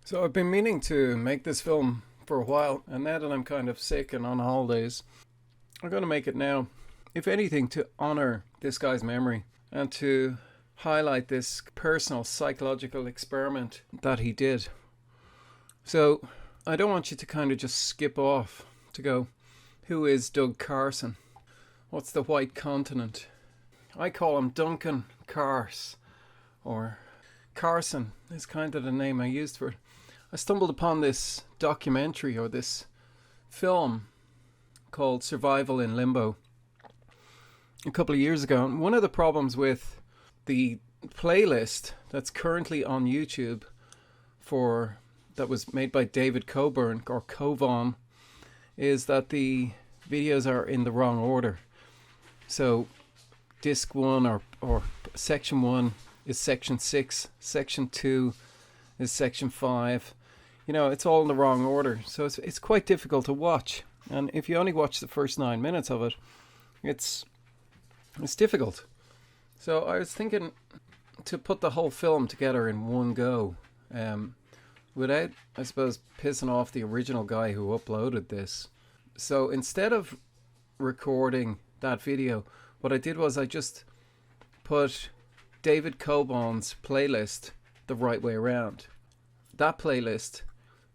So I've been meaning to make this film for a while, and now that I'm kind of sick and on holidays, I'm going to make it now. If anything, to honor this guy's memory and to highlight this personal psychological experiment that he did. So I don't want you to kind of just skip off to go, who is Doug Carson? What's the white continent? I call him Duncan Carse, or Carson is kind of the name I used for it. I stumbled upon this documentary or this film called Survival in Limbo a couple of years ago. And one of the problems with the playlist that's currently on YouTube that was made by David Cobhan or Cobhan is that the videos are in the wrong order. So disc 1 or section 1 is section 6, section 2 is section 5. You know, it's all in the wrong order, so it's quite difficult to watch. And if you only watch the first 9 minutes of it, it's difficult. So I was thinking to put the whole film together in one go, without, I suppose, pissing off the original guy who uploaded this. So instead of recording that video, what I did was I just put David Cobhan's playlist the right way around. That playlist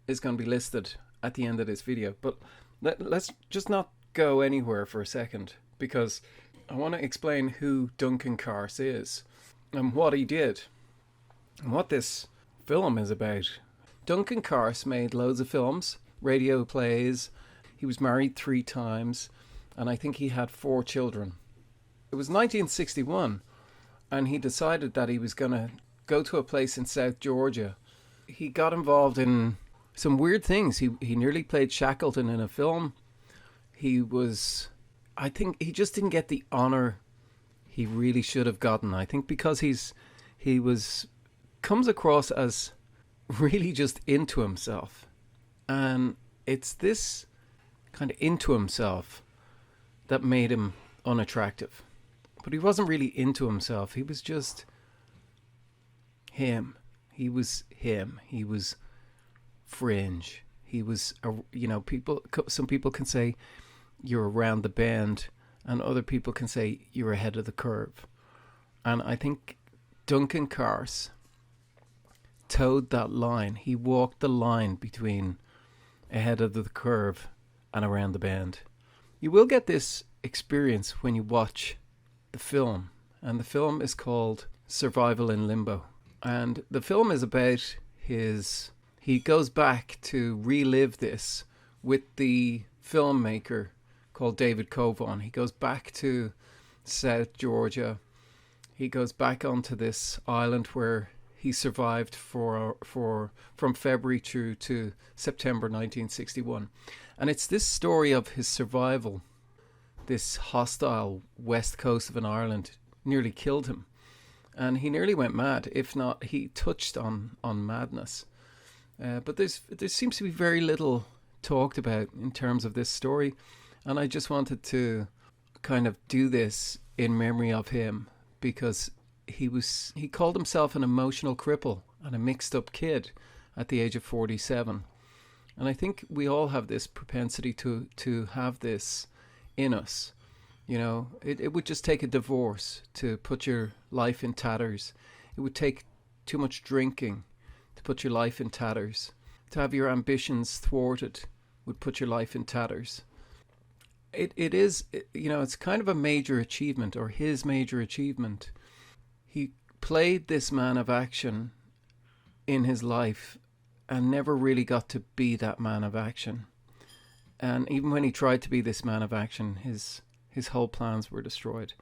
is going to be listed at the end of this video, but let's just not go anywhere for a second, because I want to explain who Duncan Carse is and what he did and what this film is about. Duncan Carse made loads of films, radio plays. He was married 3 times, and I think he had 4 children. It was 1961, and he decided that he was going to go to a place in South Georgia. He got involved in some weird things. He nearly played Shackleton in a film. I think he just didn't get the honor he really should have gotten. I think because he comes across as really just into himself. And it's this kind of into himself that made him unattractive. But he wasn't really into himself. He was just him. He was him. He was fringe. He was, some people can say you're around the bend, and other people can say you're ahead of the curve. And I think Duncan Carse towed that line. He walked the line between ahead of the curve and around the bend. You will get this experience when you watch the film, and the film is called Survival in Limbo. And the film is about he goes back to relive this with the filmmaker called David Cobhan. He goes back to South Georgia. He goes back onto this island where he survived from February through to September 1961. And it's this story of his survival. This hostile west coast of an island nearly killed him. And he nearly went mad, if not, he touched on madness. But there seems to be very little talked about in terms of this story. And I just wanted to kind of do this in memory of him, because he called himself an emotional cripple and a mixed up kid at the age of 47. And I think we all have this propensity to have this in us. You know, it would just take a divorce to put your life in tatters. It would take too much drinking to put your life in tatters. To have your ambitions thwarted would put your life in tatters. It is, it's kind of a major achievement, or his major achievement. He played this man of action in his life and never really got to be that man of action. And even when he tried to be this man of action, his whole plans were destroyed.